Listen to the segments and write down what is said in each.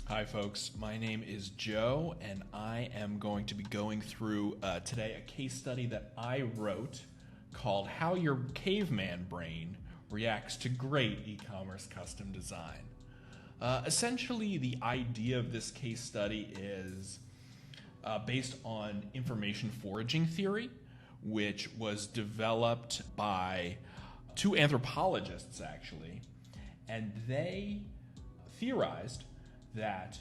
Hi folks, my name is Joe and I am going to be going through today a case study that I wrote called How Your Caveman Brain Reacts to Great E-Commerce Custom Design. Essentially, the idea of this case study is based on information foraging theory, which was developed by two anthropologists actually, and they theorized that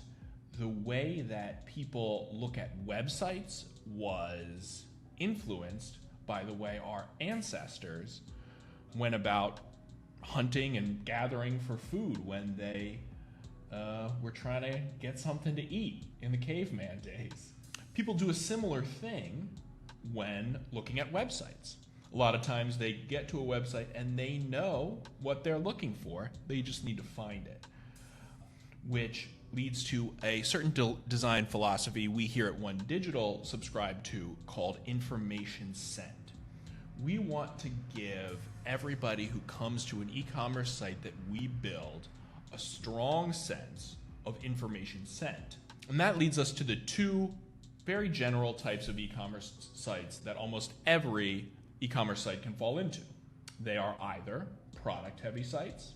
the way that people look at websites was influenced by the way our ancestors went about hunting and gathering for food when they were trying to get something to eat in the caveman days. People do a similar thing when looking at websites. A lot of times they get to a website and they know what they're looking for, they just need to find it, which leads to a certain design philosophy we here at One Digital subscribe to called information scent. We want to give everybody who comes to an e-commerce site that we build a strong sense of information scent. And that leads us to the two very general types of e-commerce sites that almost every e-commerce site can fall into. They are either product-heavy sites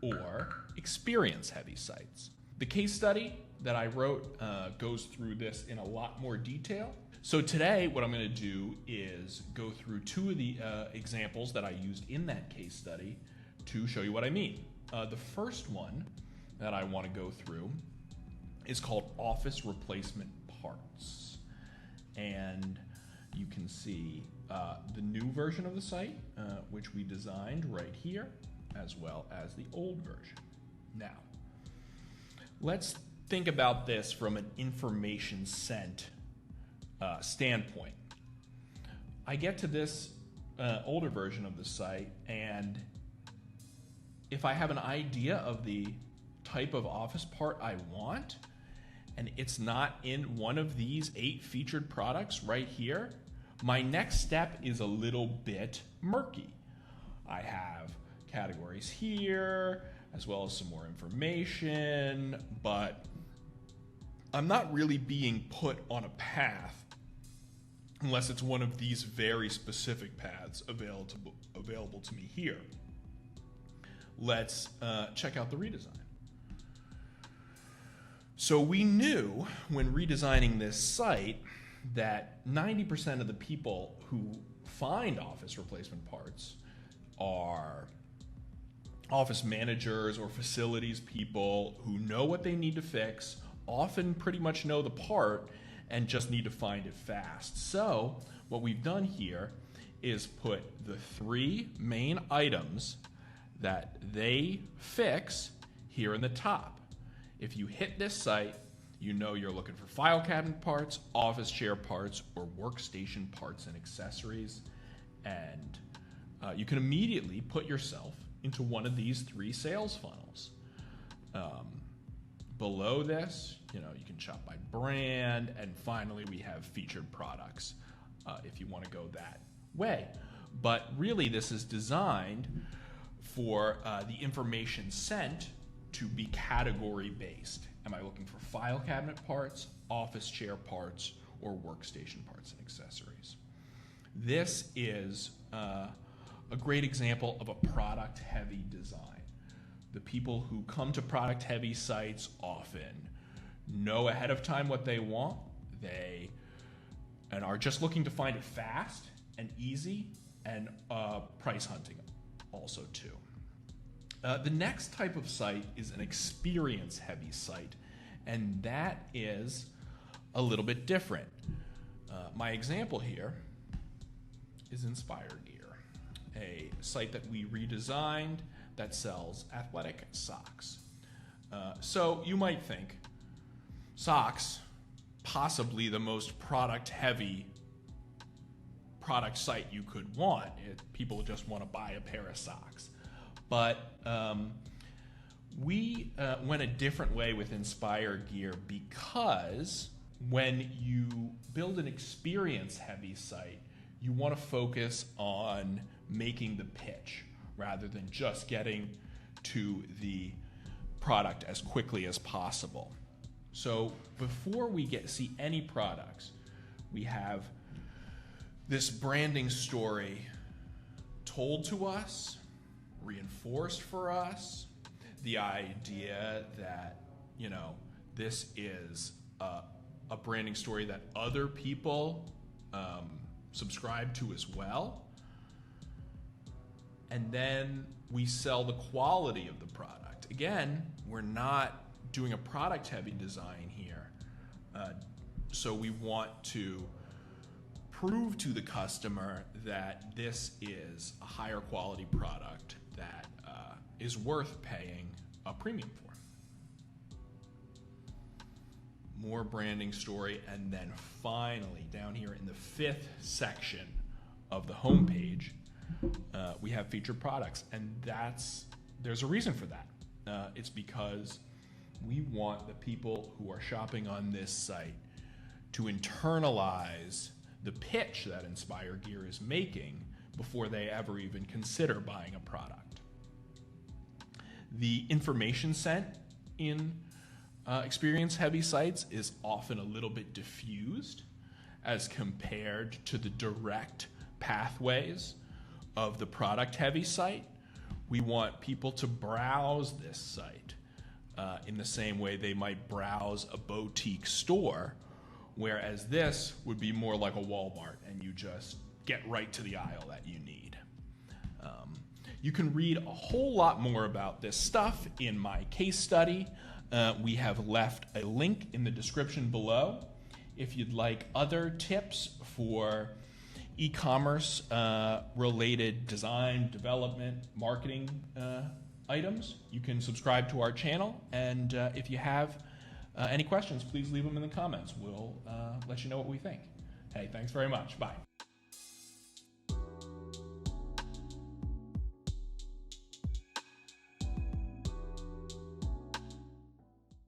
or experience-heavy sites. The case study that I wrote goes through this in a lot more detail. So today, what I'm going to do is go through two of the examples that I used in that case study to show you what I mean. The first one that I want to go through is called office replacement parts. And you can see the new version of the site, which we designed right here, as well as the old version. Now, let's think about this from an information scent standpoint. I get to this older version of the site, and if I have an idea of the type of office part I want, and it's not in one of these 8 featured products right here, my next step is a little bit murky. I have categories here, as well as some more information, but I'm not really being put on a path unless it's one of these very specific paths available to me here. Let's check out the redesign. So we knew when redesigning this site that 90% of the people who find office replacement parts are office managers or facilities people who know what they need to fix, often pretty much know the part, and just need to find it fast. So what we've done here is put the 3 main items that they fix here in the top. If you hit this site, you know you're looking for file cabinet parts, office chair parts, or workstation parts and accessories, and you can immediately put yourself into one of these 3 sales funnels. Below this, you can shop by brand, and finally we have featured products if you want to go that way. But really, this is designed for the information sent to be category based. Am I looking for file cabinet parts, office chair parts, or workstation parts and accessories? This is a great example of a product-heavy design. The people who come to product-heavy sites often know ahead of time what they want, and are just looking to find it fast and easy, and price hunting also too. The next type of site is an experience-heavy site, and that is a little bit different. My example here is Inspyr Gear, a site that we redesigned that sells athletic socks. So you might think, socks, possibly the most product-heavy product site you could want. People just want to buy a pair of socks. But we went a different way with Inspyr Gear because when you build an experience-heavy site, you want to focus on making the pitch rather than just getting to the product as quickly as possible. So before we see any products, we have this branding story told to us, reinforced for us, the idea that, you know, this is a branding story that other people subscribe to as well. And then we sell the quality of the product. Again, we're not doing a product-heavy design here. So we want to prove to the customer that this is a higher quality product that is worth paying a premium for. More branding story, and then finally down here in the 5th section of the homepage, we have featured products, and there's a reason for that. It's because we want the people who are shopping on this site to internalize the pitch that Inspyr Gear is making before they ever even consider buying a product. The information sent in experience-heavy sites is often a little bit diffused as compared to the direct pathways of the product-heavy site. We want people to browse this site in the same way they might browse a boutique store, whereas this would be more like a Walmart, and you just get right to the aisle that you need. You can read a whole lot more about this stuff in my case study. We have left a link in the description below. If you'd like other tips for e-commerce related design, development, marketing items, you can subscribe to our channel. And if you have any questions, please leave them in the comments. We'll let you know what we think. Hey, thanks very much. Bye.